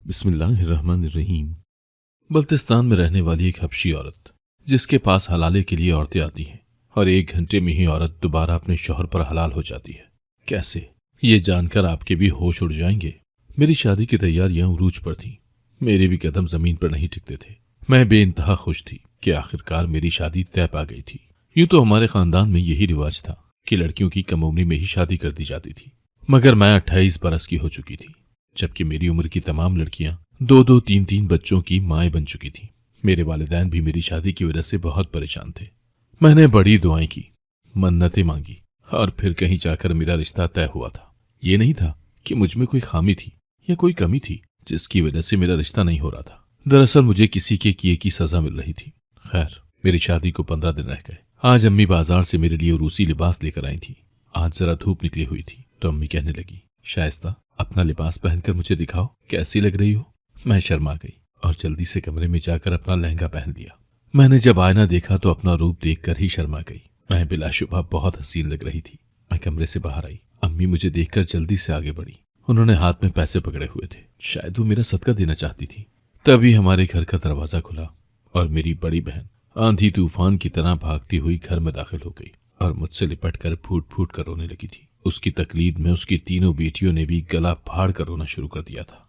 बिस्मिल्लाहिर्रहमानिर्रहीम। बल्तिस्तान में रहने वाली एक हबशी औरत, जिसके पास हलाले के लिए औरतें आती हैं और 1 घंटे में ही औरत दोबारा अपने शौहर पर हलाल हो जाती है। कैसे? ये जानकर आपके भी होश उड़ जाएंगे। मेरी शादी की तैयारियां उरूज पर थीं। मेरे भी कदम जमीन पर नहीं टिकते थे। मैं बेइंतहा खुश थी कि आखिरकार मेरी शादी तय पा गई थी। यूं तो हमारे खानदान में यही रिवाज था कि लड़कियों की कम उम्री में ही शादी कर दी जाती थी, मगर मैं 28 बरस की हो चुकी थी, जबकि मेरी उम्र की तमाम लड़कियां 2-2, 3-3 बच्चों की माएं बन चुकी थीं। मेरे वालिदैन भी मेरी शादी की वजह से बहुत परेशान थे। मैंने बड़ी दुआएं की, मन्नतें मांगी और फिर कहीं जाकर मेरा रिश्ता तय हुआ था। ये नहीं था कि मुझ में कोई खामी थी या कोई कमी थी जिसकी वजह से मेरा रिश्ता नहीं हो रहा था। दरअसल मुझे किसी के किए की सजा मिल रही थी। खैर, मेरी शादी को 15 दिन रह गए। आज अम्मी बाजार से मेरे लिए रूसी लिबास लेकर आई थी। आज जरा धूप निकली हुई थी तो अम्मी कहने लगी, शाइस्ता, अपना लिबास पहनकर मुझे दिखाओ, कैसी लग रही हो। मैं शर्मा गई और जल्दी से कमरे में जाकर अपना लहंगा पहन लिया। मैंने जब आईना देखा तो अपना रूप देखकर ही शर्मा गई। मैं बिलाशुबा बहुत हसीन लग रही थी। मैं कमरे से बाहर आई। अम्मी मुझे देखकर जल्दी से आगे बढ़ी। उन्होंने हाथ में पैसे पकड़े हुए थे। शायद वो मेरा सदका देना चाहती थी। तभी हमारे घर का दरवाजा खुला और मेरी बड़ी बहन आंधी तूफान की तरह भागती हुई घर में दाखिल हो गई और मुझसे लिपटकर फूट फूट कर रोने लगी थी। उसकी तकलीद में उसकी तीनों बेटियों ने भी गला फाड़ कर रोना शुरू कर दिया था,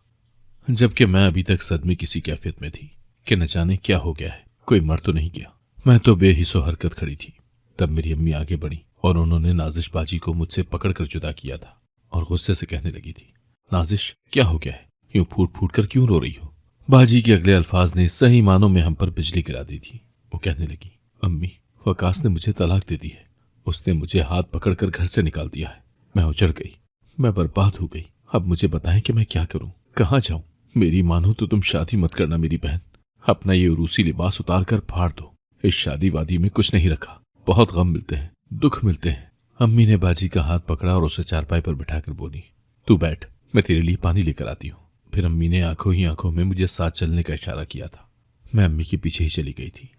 जबकि मैं अभी तक सदमे किसी कैफियत में थी कि न जाने क्या हो गया है, कोई मर तो नहीं गया। मैं तो बेहिस्सो हरकत खड़ी थी। तब मेरी अम्मी आगे बढ़ी और उन्होंने नाजिश बाजी को मुझसे पकड़कर जुदा किया था और गुस्से से कहने लगी थी, नाजिश, क्या हो गया है? यूं फूट फूट कर क्यों रो रही हो? बाजी के अगले अल्फाज ने सही मानों में हम पर बिजली गिरा दी थी। वो कहने लगी, अम्मी, वकास ने मुझे तलाक दे दी है। उसने मुझे हाथ पकड़कर घर से निकाल दिया है। मैं उजड़ गई, मैं बर्बाद हो गई। अब मुझे बताएं कि मैं क्या करूं, कहाँ जाऊं? मेरी मानो तो तुम शादी मत करना मेरी बहन। अपना ये रूसी लिबास उतार कर फाड़ दो। इस शादी वादी में कुछ नहीं रखा। बहुत गम मिलते हैं, दुख मिलते हैं। अम्मी ने बाजी का हाथ पकड़ा और उसे चारपाई पर बिठाकर बोली, तू बैठ, मैं तेरे लिए पानी लेकर आती हूँ। फिर अम्मी ने आंखों ही आंखों में मुझे साथ चलने का इशारा किया था। मैं अम्मी के पीछे ही चली गई थी।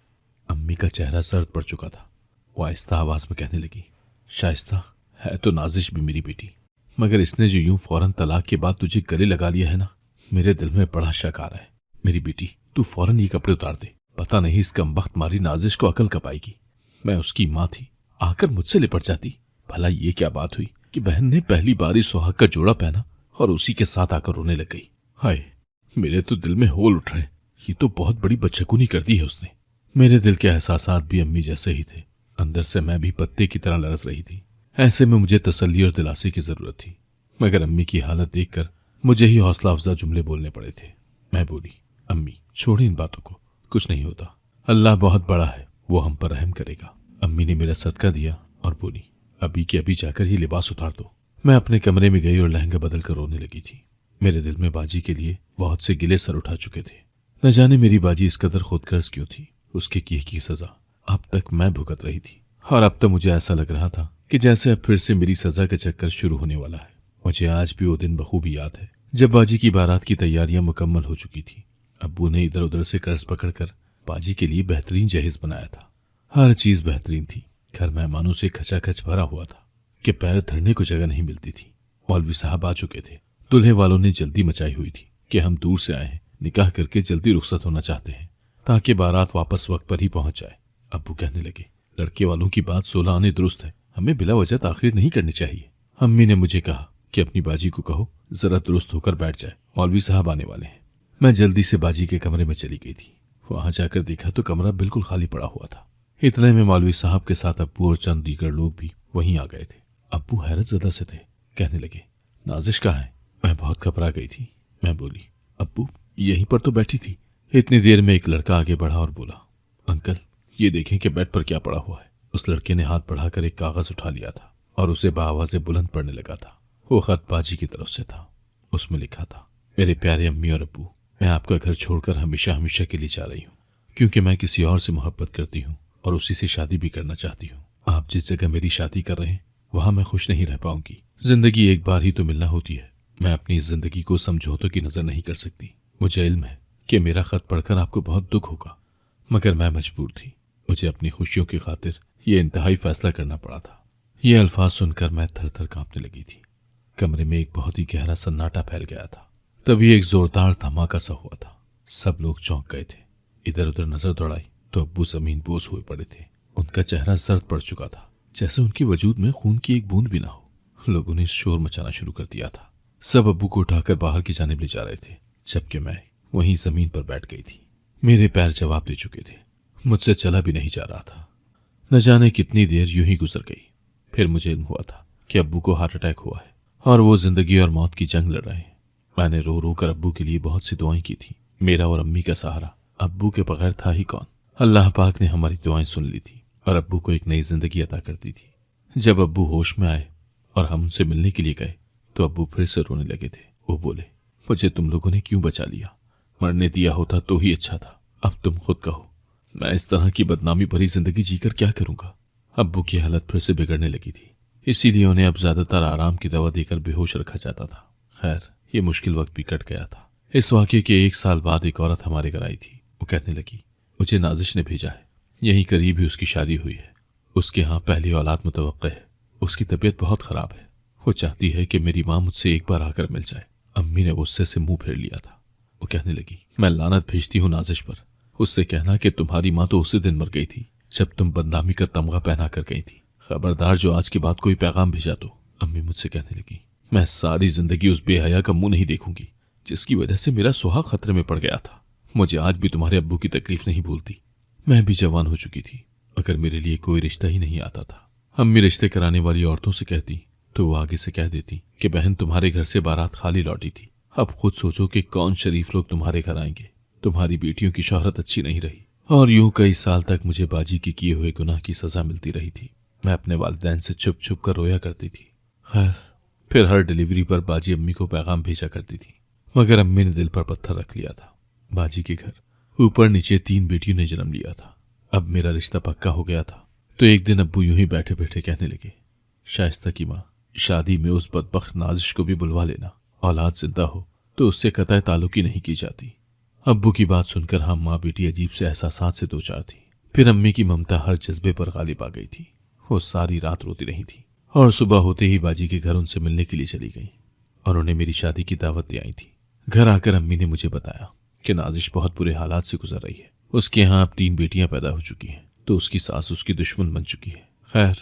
अम्मी का चेहरा सर्द पड़ चुका था। वो आहिस्ता आवाज में कहने लगी, शाइस्ता, है तो नाजिश भी मेरी बेटी, मगर इसने जो यूं फौरन तलाक के बाद तुझे गले लगा लिया है ना, मेरे दिल में बड़ा शक आ रहा है। मेरी बेटी, तू फौरन ये कपड़े उतार दे। पता नहीं इस कमबख्त मारी नाजिश को अकल कब आएगी। मैं उसकी माँ थी, आकर मुझसे लिपट जाती। भला ये क्या बात हुई कि बहन ने पहली बार ही सुहाग का जोड़ा पहना और उसी के साथ आकर रोने लग गई। हाय, मेरे तो दिल में होल उठ रहे। ये तो बहुत बड़ी बदशगुनी कर दी है उसने। मेरे दिल के एहसासात भी अम्मी जैसे ही थे। अंदर से मैं भी पत्ते की तरह लरस रही थी। ऐसे में मुझे तसल्ली और दिलासे की जरूरत थी, मगर अम्मी की हालत देखकर मुझे ही हौसला अफजा जुमले बोलने पड़े थे। मैं बोली, अम्मी, छोड़ी इन बातों को, कुछ नहीं होता। अल्लाह बहुत बड़ा है, वो हम पर रहम करेगा। अम्मी ने मेरा सदका दिया और बोली, अभी के अभी जाकर ये लिबास उतार दो। मैं अपने कमरे में गई और लहंगा बदल कर रोने लगी थी। मेरे दिल में बाजी के लिए बहुत से गिले सर उठा चुके थे। न जाने मेरी बाजी इस कदर खुदगर्ज क्यों थी। उसके किए की सजा अब तक मैं भुगत रही थी और अब तो मुझे ऐसा लग रहा था कि जैसे अब फिर से मेरी सजा का चक्कर शुरू होने वाला है। मुझे आज भी वो दिन बखूबी याद है जब बाजी की बारात की तैयारियां मुकम्मल हो चुकी थी। अब्बू ने इधर उधर से कर्ज पकड़कर बाजी के लिए बेहतरीन जहेज बनाया था। हर चीज बेहतरीन थी। घर मेहमानों से खचाखच भरा हुआ था कि पैर धरने को जगह नहीं मिलती थी। मौलवी साहब आ चुके थे। दूल्हे वालों ने जल्दी मचाई हुई थी कि हम दूर से आए हैं, निकाह करके जल्दी रुखसत होना चाहते हैं ताकि बारात वापस वक्त पर ही पहुंच जाए। अब्बू कहने लगे, लड़के वालों की बात 16 आने दुरुस्त है, हमें बिला वजह ताखिर नहीं करनी चाहिए। अम्मी ने मुझे कहा कि अपनी बाजी को कहो जरा दुरुस्त होकर बैठ जाए, मौलवी साहब आने वाले हैं। मैं जल्दी से बाजी के कमरे में चली गई थी। वहां जाकर देखा तो कमरा बिल्कुल खाली पड़ा हुआ था। इतने में मौलवी साहब के साथ अब्बू और चंद दीगर लोग भी वहीं आ गए थे। अब्बू हैरत ज़दा से थे। कहने लगे, नाजिश कहाँ है? मैं बहुत घबरा गई थी। मैं बोली, अब्बू यहीं पर तो बैठी थी। इतनी देर में एक लड़का आगे बढ़ा और बोला, अंकल ये देखें कि बेड पर क्या पड़ा हुआ है। उस लड़के ने हाथ बढ़ाकर एक कागज उठा लिया था और उसे बाआवाज़े बुलंद पढ़ने लगा था। वो खत बाजी की तरफ से था। उसमें लिखा था, मेरे प्यारे अम्मी और अब्बू, मैं आपका घर छोड़कर हमेशा हमेशा के लिए जा रही हूँ, क्योंकि मैं किसी और से मोहब्बत करती हूँ और उसी से शादी भी करना चाहती हूँ। आप जिस जगह मेरी शादी कर रहे हैं वहां मैं खुश नहीं रह पाऊंगी। जिंदगी एक बार ही तो मिलना होती है। मैं अपनी इस जिंदगी को समझौतों की नजर नहीं कर सकती। मुझे इल्म है कि मेरा खत पढ़कर आपको बहुत दुख होगा, मगर मैं मजबूर थी। मुझे अपनी खुशियों की खातिर ये इंतहाई फैसला करना पड़ा था। ये अल्फाज सुनकर मैं थर थर कांपने लगी थी। कमरे में एक बहुत ही गहरा सन्नाटा फैल गया था। तभी एक जोरदार धमाका सा हुआ था। सब लोग चौंक गए थे। इधर उधर नजर दौड़ाई तो अब्बू जमीन बोस हुए पड़े थे। उनका चेहरा जर्द पड़ चुका था, जैसे उनके वजूद में खून की एक बूंद भी ना हो। लोगों ने शोर मचाना शुरू कर दिया था। सब अब्बू को उठाकर बाहर की जानिब ले जा रहे थे, जबकि मैं वहीं जमीन पर बैठ गई थी। मेरे पैर जवाब दे चुके थे, मुझसे चला भी नहीं जा रहा था। न जाने कितनी देर यूं ही गुजर गई। फिर मुझे इल्म हुआ था कि अब्बू को हार्ट अटैक हुआ है और वो जिंदगी और मौत की जंग लड़ रहे हैं। मैंने रो रो कर अब्बू के लिए बहुत सी दुआएं की थी। मेरा और अम्मी का सहारा अब्बू के बगैर था ही कौन। अल्लाह पाक ने हमारी दुआएं सुन ली थी और अब्बू को एक नई जिंदगी अता कर दी थी। जब अब्बू होश में आए और हम उनसे मिलने के लिए गए तो अब्बू फिर से रोने लगे थे। वो बोले, मुझे तुम लोगों ने क्यों बचा लिया? मरने दिया होता तो ही अच्छा था। अब तुम खुद कहो, मैं इस तरह की बदनामी भरी जिंदगी जीकर क्या करूंगा? अब्बू की हालत फिर से बिगड़ने लगी थी, इसीलिए उन्हें अब ज्यादातर आराम की दवा देकर बेहोश रखा जाता था। खैर, ये मुश्किल वक्त भी कट गया था। इस वाकये के 1 साल बाद एक औरत हमारे घर आई थी। वो कहने लगी, मुझे नाजिश ने भेजा है, यहीं करीब ही उसकी शादी हुई है। उसके यहाँ पहली औलाद मुतवक्के है। उसकी तबीयत बहुत खराब है। वो चाहती है कि मेरी माँ मुझसे एक बार आकर मिल जाए। अम्मी ने गुस्से से मुंह फेर लिया था। वो कहने लगी, मैं लानत भेजती हूँ नाजिश पर। उससे कहना कि तुम्हारी माँ तो उसी दिन मर गई थी जब तुम बदनामी का तमगा पहना कर गई थी। खबरदार जो आज के बाद कोई पैगाम भेजा तो। अम्मी मुझसे कहने लगी, मैं सारी जिंदगी उस बेहया का मुंह नहीं देखूंगी जिसकी वजह से मेरा सुहाग खतरे में पड़ गया था। मुझे आज भी तुम्हारे अब्बू की तकलीफ नहीं भूलती। मैं भी जवान हो चुकी थी, अगर मेरे लिए कोई रिश्ता ही नहीं आता था। अम्मी रिश्ते कराने वाली औरतों से कहती तो वो आगे से कह देती कि बहन, तुम्हारे घर से बारात खाली लौटी थी। अब खुद सोचो कि कौन शरीफ लोग तुम्हारे घर आएंगे। तुम्हारी बेटियों की शोहरत अच्छी नहीं रही। और यूं कई साल तक मुझे बाजी के किए हुए गुनाह की सजा मिलती रही थी। मैं अपने वालिदैन से छुप छुप कर रोया करती थी। खैर, फिर हर डिलीवरी पर बाजी अम्मी को पैगाम भेजा करती थी, मगर अम्मी ने दिल पर पत्थर रख लिया था। बाजी के घर ऊपर नीचे 3 बेटियों ने जन्म लिया था। अब मेरा रिश्ता पक्का हो गया था तो एक दिन अब्बू यूं ही बैठे बैठे कहने लगे, शाइस्ता की माँ, शादी में उस बदबख्त नाजिश को भी बुलवा लेना। औलाद जिंदा हो तो उससे कतई ताल्लुक ही नहीं की जाती। अब्बू की बात सुनकर हम माँ बेटी अजीब से एहसासात से दो चार थी। फिर अम्मी की ममता हर जज्बे पर गालिब आ गई थी। वो सारी रात रोती रही थी और सुबह होते ही बाजी के घर उनसे मिलने के लिए चली गई और उन्हें मेरी शादी की दावत दे आई थी। घर आकर अम्मी ने मुझे बताया कि नाजिश बहुत बुरे हालात से गुजर रही है। उसके यहाँ अब 3 बेटियां पैदा हो चुकी हैं तो उसकी सास उसकी दुश्मन बन चुकी है। खैर,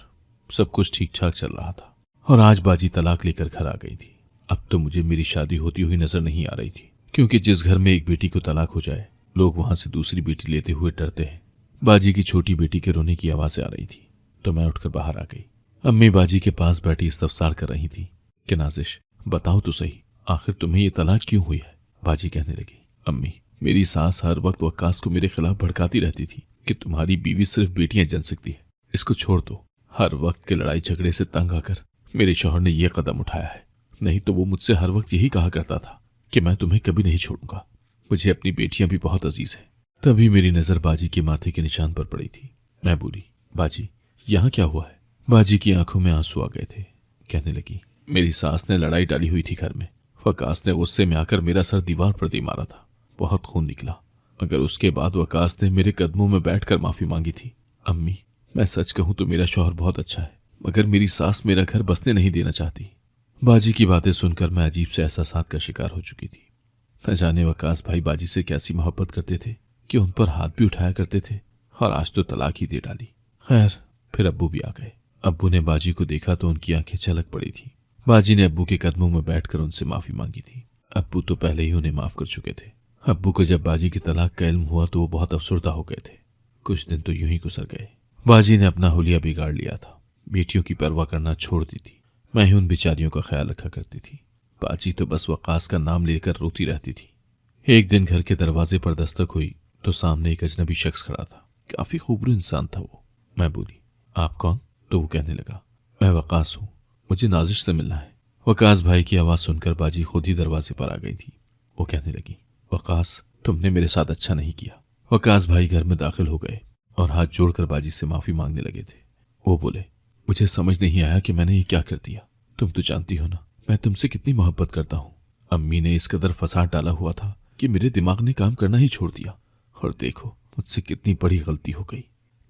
सब कुछ ठीक ठाक चल रहा था और आज बाजी तलाक लेकर घर आ गई थी। अब तो मुझे मेरी शादी होती हुई नजर नहीं आ रही थी, क्योंकि जिस घर में एक बेटी को तलाक हो जाए लोग वहां से दूसरी बेटी लेते हुए डरते हैं। बाजी की छोटी बेटी के रोने की आवाज़ें आ रही थी तो मैं उठकर बाहर आ गई। अम्मी बाजी के पास बैठी इस्तफसार कर रही थी कि नाजिश, बताओ तो सही, आखिर तुम्हें ये तलाक क्यों हुई है? बाजी कहने लगी, अम्मी, मेरी सास हर वक्त वक्कास को मेरे खिलाफ भड़काती रहती थी कि तुम्हारी बीवी सिर्फ बेटियां जन सकती है, इसको छोड़ दो। हर वक्त के लड़ाई झगड़े से तंग आकर मेरे शौहर ने यह कदम उठाया है, नहीं तो वो मुझसे हर वक्त यही कहा करता था कि मैं तुम्हें कभी नहीं छोड़ूंगा। मुझे अपनी बेटियां भी बहुत अजीज हैं। तभी मेरी नजर बाजी के माथे के निशान पर पड़ी थी। मैं बोली, बाजी, यहाँ क्या हुआ है? बाजी की आंखों में आंसू आ गए थे। कहने लगी, मेरी सास ने लड़ाई डाली हुई थी घर में। वकास ने गुस्से में आकर मेरा सर दीवार पर दे मारा था, बहुत खून निकला, मगर उसके बाद वकास ने मेरे कदमों में बैठकर माफी मांगी थी। अम्मी, मैं सच कहूं तो मेरा शौहर बहुत अच्छा है, मगर मेरी सास मेरा घर बसने नहीं देना चाहती। बाजी की बातें सुनकर मैं अजीब से एहसासात का शिकार हो चुकी थी। न जाने वकास भाई बाजी से कैसी मोहब्बत करते थे कि उन पर हाथ भी उठाया करते थे, और आज तो तलाक ही दे डाली। खैर, फिर अब्बू भी आ गए। अब्बू ने बाजी को देखा तो उनकी आंखें छलक पड़ी थी। बाजी ने अब्बू के कदमों में बैठकर उनसे माफी मांगी थी। अब्बू तो पहले ही उन्हें माफ कर चुके थे। अब्बू को जब बाजी की तलाक का इल्म हुआ तो वो बहुत अफसरदा हो गए थे। कुछ दिन तो यूं ही गुजर गए। बाजी ने अपना हुलिया बिगाड़ लिया था, बेटियों की परवाह करना छोड़ दी थी। मैं ही उन बेचारियों का ख्याल रखा करती थी। बाजी तो बस वकास का नाम लेकर रोती रहती थी। एक दिन घर के दरवाजे पर दस्तक हुई तो सामने एक अजनबी शख्स खड़ा था। काफी खूबसूरत इंसान था वो। मैं बोली, आप कौन? तो वो कहने लगा, मैं वकास हूँ, मुझे नाजिश से मिलना है। वकास भाई की आवाज़ सुनकर बाजी खुद ही दरवाजे पर आ गई थी। वो कहने लगी, वकास, तुमने मेरे साथ अच्छा नहीं किया। वकास भाई घर में दाखिल हो गए और हाथ जोड़कर बाजी से माफ़ी मांगने लगे थे। वो बोले, मुझे समझ नहीं आया कि मैंने ये क्या कर दिया। तुम तो जानती हो ना मैं तुमसे कितनी मोहब्बत करता हूँ। अम्मी ने इस कदर फसाद डाला हुआ था कि मेरे दिमाग ने काम करना ही छोड़ दिया, और देखो मुझसे कितनी बड़ी गलती हो गई।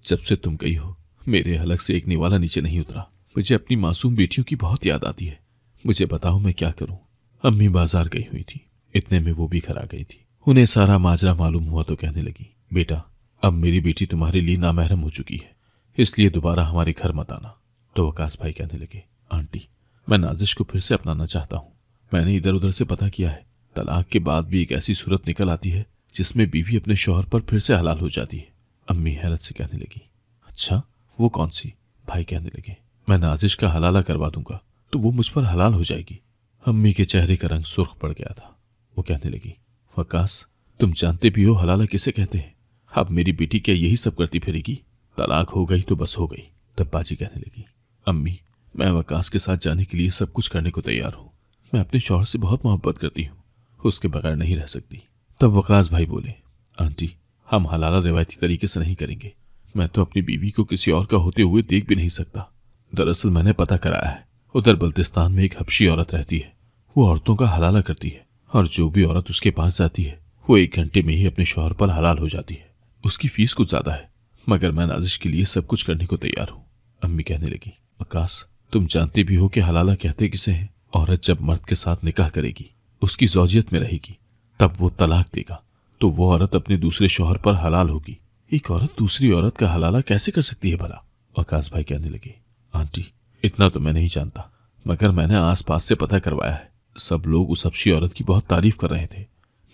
जब से तुम गई हो मेरे हलक से एक निवाला नीचे नहीं उतरा। मुझे अपनी मासूम बेटियों की बहुत याद आती है। मुझे बताओ मैं क्या करूं? अम्मी बाजार गई हुई थी। इतने में वो भी घर आ गई थी। उन्हें सारा माजरा मालूम हुआ तो कहने लगी, बेटा अब मेरी बेटी तुम्हारे लिए नामहरम हो चुकी है, इसलिए दोबारा हमारे घर मत आना। तो वकास भाई कहने लगे, आंटी मैं नाजिश को फिर से अपनाना चाहता हूँ। मैंने इधर उधर से पता किया है, तलाक के बाद भी एक ऐसी सूरत निकल आती है जिसमें बीवी अपने शौहर पर फिर से हलाल हो जाती है। अम्मी हैरत से कहने लगी, अच्छा वो कौन सी? भाई कहने लगे, मैं नाजिश का हलाला करवा दूंगा तो वो मुझ पर हलाल हो जाएगी। अम्मी के चेहरे का रंग सुर्ख पड़ गया था। वो कहने लगी, वकास तुम जानते भी हो हलाला किसे कहते हैं? अब मेरी बेटी क्या यही सब करती फिरेगी? तलाक हो गई तो बस हो गई। तब बाजी कहने लगी, अम्मी मैं वकास के साथ जाने के लिए सब कुछ करने को तैयार हूँ। मैं अपने शौहर से बहुत मोहब्बत करती हूँ, उसके बगैर नहीं रह सकती। तब वकास भाई बोले, आंटी हम हलाला रिवायती तरीके से नहीं करेंगे। मैं तो अपनी बीवी को किसी और का होते हुए देख भी नहीं सकता। दरअसल मैंने पता कराया है, उधर बल्तिस्तान में एक हबशी औरत रहती है। वो औरतों का हलाला करती है और जो भी औरत उसके पास जाती है वो 1 घंटे में ही अपने शौहर पर हलाल हो जाती है। उसकी फीस कुछ ज्यादा है, मगर मैं नाजिश के लिए सब कुछ करने को तैयार हूँ। अम्मी कहने लगी, वकास तुम जानते भी हो कि हलाला कहते किसे हैं? औरत जब मर्द के साथ निकाह करेगी, उसकी ज़ौजियत में रहेगी, तब वो तलाक देगा तो वो औरत अपने दूसरे शौहर पर हलाल होगी। एक औरत दूसरी औरत का हलाला कैसे कर सकती है भला? वकास भाई कहने लगे, आंटी इतना तो मैं नहीं जानता, मगर मैंने आस पास से पता करवाया है। सब लोग उस हबशी औरत की बहुत तारीफ कर रहे थे।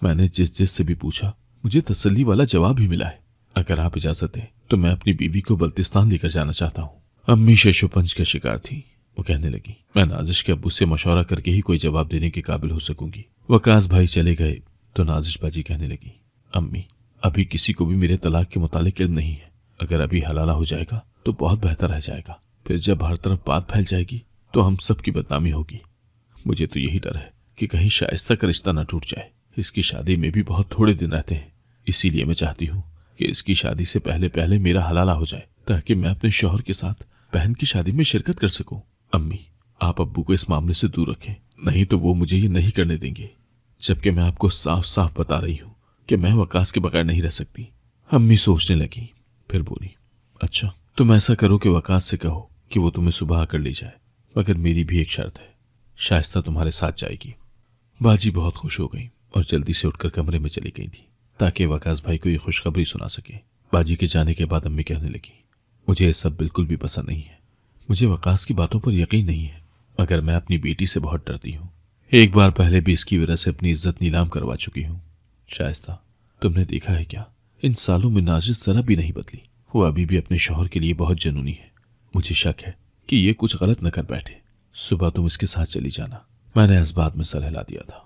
मैंने जिस से भी पूछा मुझे तसल्ली वाला जवाब ही मिला है। अगर आप इजाजत दें तो मैं अपनी बीवी को बल्तिस्तान लेकर जाना चाहता हूँ। अम्मी शेषोपंज का शिकार थी। वो कहने लगी, मैं नाजिश के अब्बू से मशवरा करके ही कोई जवाब देने के काबिल हो सकूंगी। वकास भाई चले गए तो नाजिश बाजी कहने लगी, अम्मी अभी किसी को भी मेरे तलाक के मुतालिक इल्म नहीं है। अगर अभी हलाला हो जाएगा तो बहुत बेहतर रह जाएगा। फिर जब हर तरफ बात फैल जाएगी तो हम सब की बदनामी होगी। मुझे तो यही डर है कि कहीं शाइस्ता का रिश्ता न टूट जाए। इसकी शादी में भी बहुत थोड़े दिन रहते हैं, इसीलिए मैं चाहती हूँ कि इसकी शादी से पहले पहले मेरा हलाला हो जाए ताकि मैं अपने शौहर के साथ बहन की शादी में शिरकत कर सकूं। अम्मी आप अब्बू को इस मामले से दूर रखें, नहीं तो वो मुझे ये नहीं करने देंगे, जबकि मैं आपको साफ साफ बता रही हूँ कि मैं वकास के बगैर नहीं रह सकती। अम्मी सोचने लगी, फिर बोली, अच्छा तुम ऐसा करो कि वकास से कहो कि वो तुम्हें सुबह आकर ले जाए, मगर मेरी भी एक शर्त है, शाइस्ता तुम्हारे साथ जाएगी। बाजी बहुत खुश हो गई और जल्दी से उठकर कमरे में चली गई थी ताकि वकास भाई को ये खुशखबरी सुना सके। बाजी के जाने के बाद अम्मी कहने लगी, मुझे ये सब बिल्कुल भी पसंद नहीं है। मुझे वकास की बातों पर यकीन नहीं है, मगर मैं अपनी बेटी से बहुत डरती हूँ। एक बार पहले भी इसकी वजह से अपनी इज्जत नीलाम करवा चुकी हूँ। शाइस्ता तुमने देखा है क्या, इन सालों में नाजिश जरा भी नहीं बदली। वो अभी भी अपने शौहर के लिए बहुत जुनूनी है। मुझे शक है कि ये कुछ गलत न कर बैठे। सुबह तुम इसके साथ चली जाना। मैंने इस बात में सर हिला दिया था।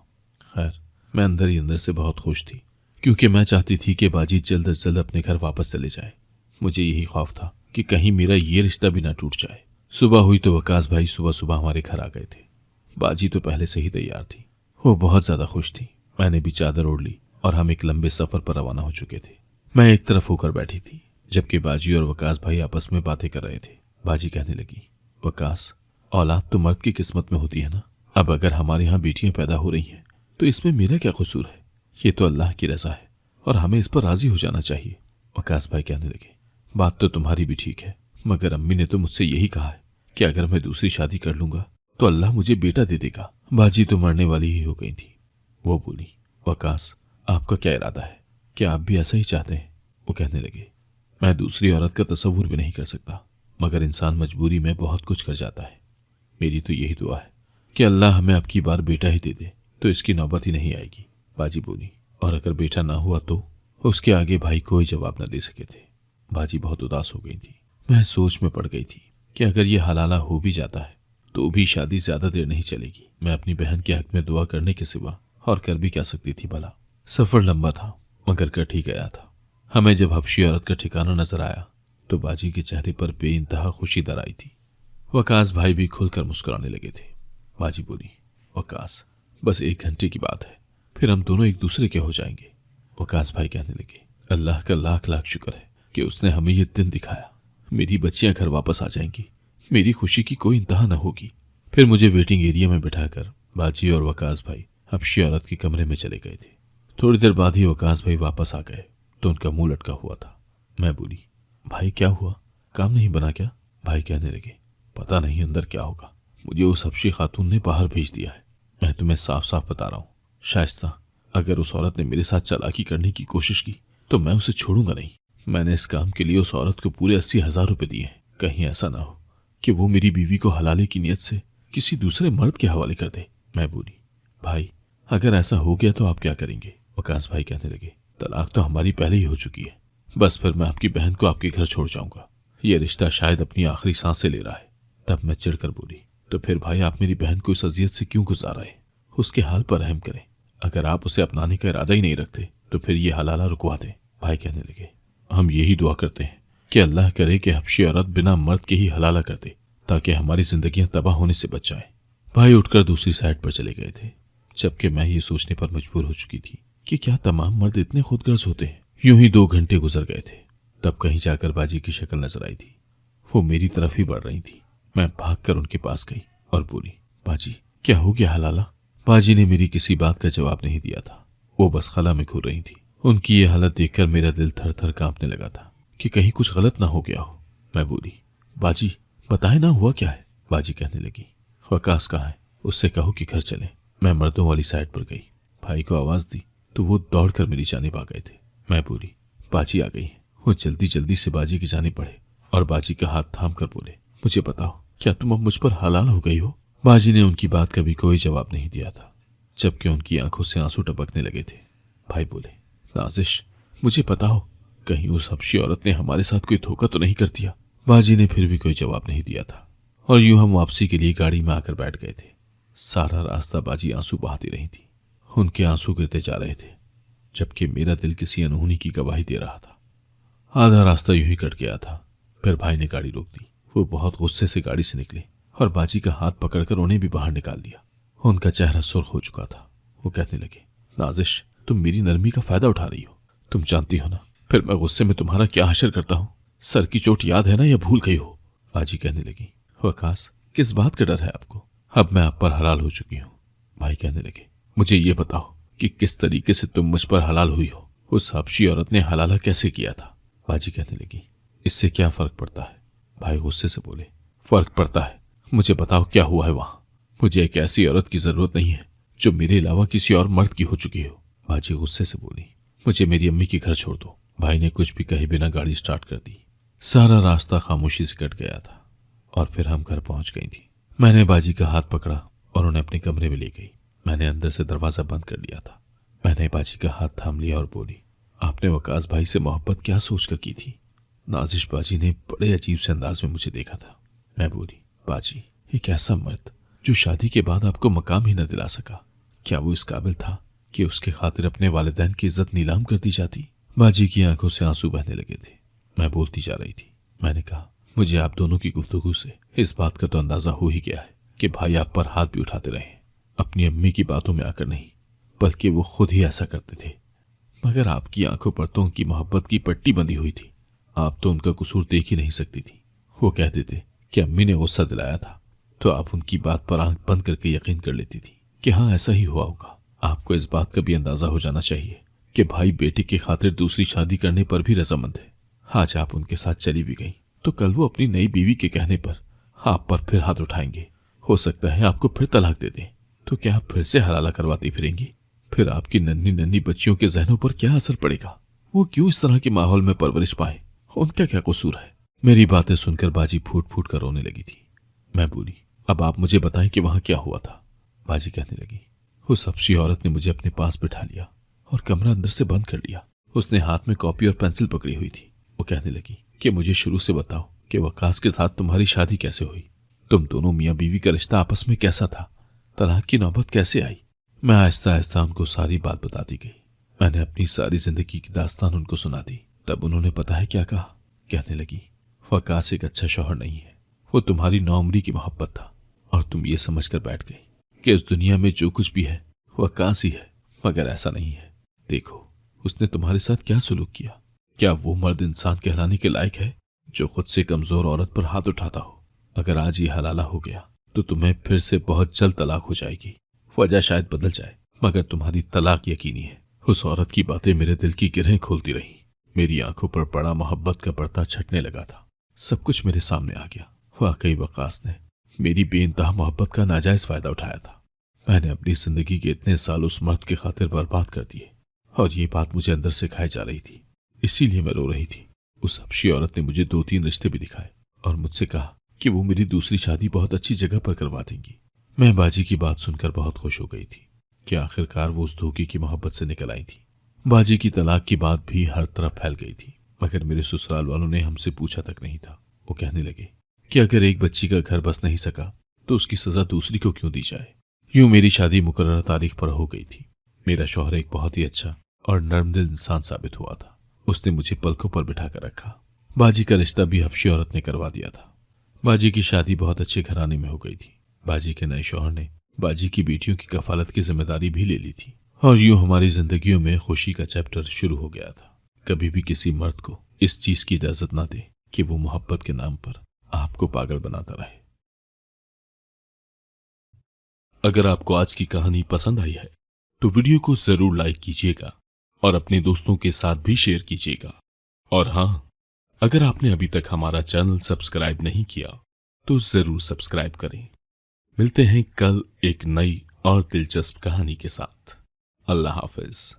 खैर मैं अंदर ही अंदर से बहुत खुश थी, क्योंकि मैं चाहती थी कि बाजी जल्द अज जल्द अपने घर वापस चले जाए। मुझे यही खौफ था कि कहीं मेरा ये रिश्ता भी ना टूट जाए। सुबह हुई तो वकास भाई सुबह सुबह हमारे घर आ गए थे। बाजी तो पहले से ही तैयार थी, वो बहुत ज्यादा खुश थी। मैंने भी चादर ओढ़ ली और हम एक लंबे सफर पर रवाना हो चुके थे। मैं एक तरफ होकर बैठी थी, जबकि बाजी और वकास भाई आपस में बातें कर रहे थे। बाजी कहने लगी, वकास औलाद तो मर्द की किस्मत में होती है ना। अब अगर हमारे यहाँ बेटियां पैदा हो रही हैं तो इसमें मेरा क्या कसूर है? ये तो अल्लाह की रजा है और हमें इस पर राजी हो जाना चाहिए। वकास भाई कहने लगे, बात तो तुम्हारी भी ठीक है, मगर अम्मी ने तो मुझसे यही कहा है कि अगर मैं दूसरी शादी कर लूंगा तो अल्लाह मुझे बेटा दे देगा। बाजी तो मरने वाली ही हो गई थी। वो बोली, वकास आपका क्या इरादा है? क्या आप भी ऐसा ही चाहते हैं? वो कहने लगे, मैं दूसरी औरत का तसव्वुर भी नहीं कर सकता, मगर इंसान मजबूरी में बहुत कुछ कर जाता है। मेरी तो यही दुआ है कि अल्लाह हमें अब की बार बेटा ही दे दे तो इसकी नौबत ही नहीं आएगी। बाजी बोली, और अगर बेटा ना हुआ तो? उसके आगे भाई कोई जवाब न दे सके थे। बाजी बहुत उदास हो गई थी। मैं सोच में पड़ गई थी कि अगर ये हलाला हो भी जाता है तो भी शादी ज्यादा देर नहीं चलेगी। मैं अपनी बहन के हक में दुआ करने के सिवा और कर भी क्या सकती थी भला। सफर लंबा था मगर कट ही गया था। हमें जब हबशी औरत का ठिकाना नजर आया तो बाजी के चेहरे पर बेइंतहा खुशी दर आई थी। वकास भाई भी खुलकर मुस्कुराने लगे थे। बाजी बोली, वकास बस 1 घंटे की बात है, फिर हम दोनों एक दूसरे के हो जाएंगे। वकास भाई कहने लगे, अल्लाह का लाख लाख शुक्र है कि उसने हमें ये दिन दिखाया। मेरी बच्चियां घर वापस आ जाएंगी, मेरी खुशी की कोई इंतहा न होगी। फिर मुझे वेटिंग एरिया में बिठाकर बाजी और वकास भाई हबशी औरत के कमरे में चले गए थे। थोड़ी देर बाद ही वकास भाई वापस आ गए तो उनका मुंह लटका हुआ था। मैं बोली, भाई क्या हुआ, काम नहीं बना क्या? भाई कहने लगे, पता नहीं अंदर क्या होगा, मुझे उस हबशी खातून ने बाहर भेज दिया है। मैं तुम्हें साफ साफ बता रहा हूँ, शाइस्ता, अगर उस औरत ने मेरे साथ चालाकी करने की कोशिश की तो मैं उसे छोड़ूंगा नहीं। मैंने इस काम के लिए उस औरत को पूरे 80,000 रुपये दिए हैं। कहीं ऐसा ना हो कि वो मेरी बीवी को हलाले की नीयत से किसी दूसरे मर्द के हवाले कर दे। मैं बोली, भाई अगर ऐसा हो गया तो आप क्या करेंगे? वकास भाई कहने लगे, तलाक तो हमारी पहले ही हो चुकी है, बस फिर मैं आपकी बहन को आपके घर छोड़ जाऊंगा। ये रिश्ता शायद अपनी आखिरी सांसें ले रहा है। तब मैं चिढ़कर बोली, तो फिर भाई आप मेरी बहन को इस अजियत से क्यों गुजार रहे हैं? उसके हाल पर रहम करें। अगर आप उसे अपनाने का इरादा ही नहीं रखते तो फिर ये हलाला रुकवा दें। भाई कहने लगे, हम यही दुआ करते हैं कि अल्लाह करे कि हबशी औरत बिना मर्द के ही हलाला कर दे ताकि हमारी जिंदगियां तबाह होने से बच जाएं। भाई उठकर दूसरी साइड पर चले गए थे, जबकि मैं ये सोचने पर मजबूर हो चुकी थी कि क्या तमाम मर्द इतने खुदगर्ज होते हैं। यूं ही 2 घंटे गुजर गए थे, तब कहीं जाकर बाजी की शक्ल नजर आई थी। वो मेरी तरफ ही बढ़ रही थी। मैं भागकर उनके पास गई और बोली, बाजी क्या हो गया हलाला? बाजी ने मेरी किसी बात का जवाब नहीं दिया था। वो बस खला में घूर रही थी। उनकी ये हालत देखकर मेरा दिल थर थर कांपने लगा था कि कहीं कुछ गलत ना हो गया हो। मैं बोली, बाजी बताए ना हुआ क्या है? बाजी कहने लगी, वकास कहाँ है? उससे कहो कि घर चले। मैं मर्दों वाली साइड पर गई, भाई को आवाज दी तो वो दौड़कर मेरी जानिब आ गए थे। मैं बोली, बाजी आ गई है। वो जल्दी जल्दी से बाजी की जानिब बढ़े और बाजी का हाथ थाम कर बोले, मुझे बताओ क्या तुम अब मुझ पर हलाल हो गई हो? बाजी ने उनकी बात का भी कोई जवाब नहीं दिया था, जबकि उनकी आंखों से आंसू टपकने लगे थे। भाई बोले, नाजिश मुझे बताओ कहीं उस हबशी औरत ने हमारे साथ कोई धोखा तो नहीं कर दिया? बाजी ने फिर भी कोई जवाब नहीं दिया था और यूं हम वापसी के लिए गाड़ी में आकर बैठ गए थे। सारा रास्ता बाजी आंसू बहाती रही थी। उनके आंसू गिरते जा रहे थे, जबकि मेरा दिल किसी अनहोनी की गवाही दे रहा था। आधा रास्ता यूं ही कट गया था। फिर भाई ने गाड़ी रोक दी। वो बहुत गुस्से से गाड़ी से निकले और बाजी का हाथ पकड़कर उन्हें भी बाहर निकाल दिया। उनका चेहरा सुर्ख हो चुका था। वो कहने लगे, नाजिश तुम मेरी नरमी का फायदा उठा रही हो। तुम जानती हो ना फिर मैं गुस्से में तुम्हारा क्या हशर करता हूँ। सर की चोट याद है ना या भूल गई हो? बाजी कहने लगी, वकास किस बात का डर है आपको? अब मैं आप पर हलाल हो चुकी हूँ। भाई कहने लगे, मुझे ये बताओ कि किस तरीके से तुम मुझ पर हलाल हुई हो? उस हबशी औरत ने हलाला कैसे किया था? बाजी कहने लगी, इससे क्या फर्क पड़ता है? भाई गुस्से से बोले, फर्क पड़ता है। मुझे बताओ क्या हुआ है वहां। मुझे एक ऐसी औरत की जरूरत नहीं है जो मेरे अलावा किसी और मर्द की हो चुकी हो। बाजी गुस्से से बोली, मुझे मेरी अम्मी के घर छोड़ दो। भाई ने कुछ भी कहे बिना गाड़ी स्टार्ट कर दी। सारा रास्ता खामोशी से कट गया था और फिर हम घर पहुंच गई थी। मैंने बाजी का हाथ पकड़ा और उन्हें अपने कमरे में ले गई। मैंने अंदर से दरवाजा बंद कर लिया था। मैंने बाजी का हाथ थाम लिया और बोली, आपने वकास भाई से मोहब्बत क्या सोचकर की थी? नाजिश बाजी ने बड़े अजीब से अंदाज में मुझे देखा था। मैं बोली, बाजी एक ऐसा मर्द जो शादी के बाद आपको मकाम ही न दिला सका, क्या वो इस काबिल था कि उसके खातिर अपने वालिदैन की इज्जत नीलाम कर दी जाती? बाजी की आंखों से आंसू बहने लगे थे। मैं बोलती जा रही थी। मैंने कहा, मुझे आप दोनों की गुफ्तगू से इस बात का तो अंदाजा हो ही गया है कि भाई आप पर हाथ भी उठाते रहे, अपनी अम्मी की बातों में आकर नहीं, बल्कि वो खुद ही ऐसा करते थे। मगर आपकी आंखों पर तो उनकी मोहब्बत की पट्टी बंधी हुई थी। आप तो उनका कसूर देख ही नहीं सकती थी। वो कहते थे कि अम्मी ने गुस्सा दिलाया था तो आप उनकी बात पर आंख बंद करके यकीन कर लेती थी कि हाँ ऐसा ही हुआ होगा। आपको इस बात का भी अंदाजा हो जाना चाहिए कि भाई बेटे की खातिर दूसरी शादी करने पर भी रजामंद है। आज आप उनके साथ चली भी गई तो कल वो अपनी नई बीवी के कहने पर आप पर फिर हाथ उठाएंगे। हो सकता है आपको फिर तलाक दे दें, तो क्या आप फिर से हलाला करवाती फिरेंगी? फिर आपकी नन्ही नन्ही बच्चियों के जहनों पर क्या असर पड़ेगा? वो क्यों इस तरह के माहौल में परवरिश पाए? उनका क्या कसूर है? मेरी बातें सुनकर बाजी फूट फूट कर रोने लगी थी। मैं बोली, अब आप मुझे बताएं कि वहां क्या हुआ था? बाजी कहने लगी, उस हबशी औरत ने मुझे अपने पास बिठा लिया और कमरा अंदर से बंद कर लिया। उसने हाथ में कॉपी और पेंसिल पकड़ी हुई थी। वो कहने लगी कि मुझे शुरू से बताओ कि वकास के साथ तुम्हारी शादी कैसे हुई? तुम दोनों मियाँ बीवी का रिश्ता आपस में कैसा था? तलाक की नौबत कैसे आई? मैं आहिस्ता आहिस्ता उनको सारी बात बताती गई। मैंने अपनी सारी जिंदगी की दास्तान उनको सुना दी। तब उन्होंने पता है क्या कहा? कहने लगी, वकास एक अच्छा शौहर नहीं है, वो तुम्हारी नौउम्री की मोहब्बत था और तुम ये समझकर बैठ गई कि इस दुनिया में जो कुछ भी है वकास ही है। मगर ऐसा नहीं है। देखो उसने तुम्हारे साथ क्या सुलूक किया। क्या वो मर्द इंसान कहलाने के लायक है जो खुद से कमजोर औरत पर हाथ उठाता हो? अगर आज ये हलाला हो गया तो तुम्हें फिर से बहुत जल्द तलाक हो जाएगी। वजह शायद बदल जाए मगर तुम्हारी तलाक यकीनी है। उस औरत की बातें मेरे दिल की गिरहें खोलती रही। मेरी आंखों पर पड़ा मोहब्बत का पर्दा छटने लगा था। सब कुछ मेरे सामने आ गया। वाकई वकास ने मेरी बेइंतहा मोहब्बत का नाजायज फायदा उठाया था। मैंने अपनी जिंदगी के इतने साल उस मर्द के खातिर बर्बाद कर दिए और ये बात मुझे अंदर से खाई जा रही थी, इसीलिए मैं रो रही थी। उस हबशी औरत ने मुझे 2-3 रिश्ते भी दिखाए और मुझसे कहा कि वो मेरी दूसरी शादी बहुत अच्छी जगह पर करवा देंगी। मैं बाजी की बात सुनकर बहुत खुश हो गई थी कि आखिरकार वो उस धोखे की मोहब्बत से निकल आई थी। बाजी की तलाक की बात भी हर तरफ फैल गई थी, मगर मेरे ससुराल वालों ने हमसे पूछा तक नहीं था। वो कहने लगे कि अगर एक बच्ची का घर बस नहीं सका तो उसकी सजा दूसरी को क्यों दी जाए। यूं मेरी शादी मुकर्रर तारीख पर हो गई थी। मेरा शौहर एक बहुत ही अच्छा और नर्मदिल इंसान साबित हुआ था। उसने मुझे पलकों पर बिठा कर रखा। बाजी का रिश्ता भी हबशी औरत ने करवा दिया था। बाजी की शादी बहुत अच्छे घराने में हो गई थी। बाजी के नए शौहर ने बाजी की बेटियों की कफालत की जिम्मेदारी भी ले ली थी और यूं हमारी जिंदगियों में खुशी का चैप्टर शुरू हो गया था। कभी भी किसी मर्द को इस चीज की इजाजत ना दे कि वो मोहब्बत के नाम पर आपको पागल बनाता रहे। अगर आपको आज की कहानी पसंद आई है तो वीडियो को जरूर लाइक कीजिएगा और अपने दोस्तों के साथ भी शेयर कीजिएगा। और हाँ, अगर आपने अभी तक हमारा चैनल सब्सक्राइब नहीं किया तो जरूर सब्सक्राइब करें। मिलते हैं कल एक नई और दिलचस्प कहानी के साथ। अल्लाह हाफिज।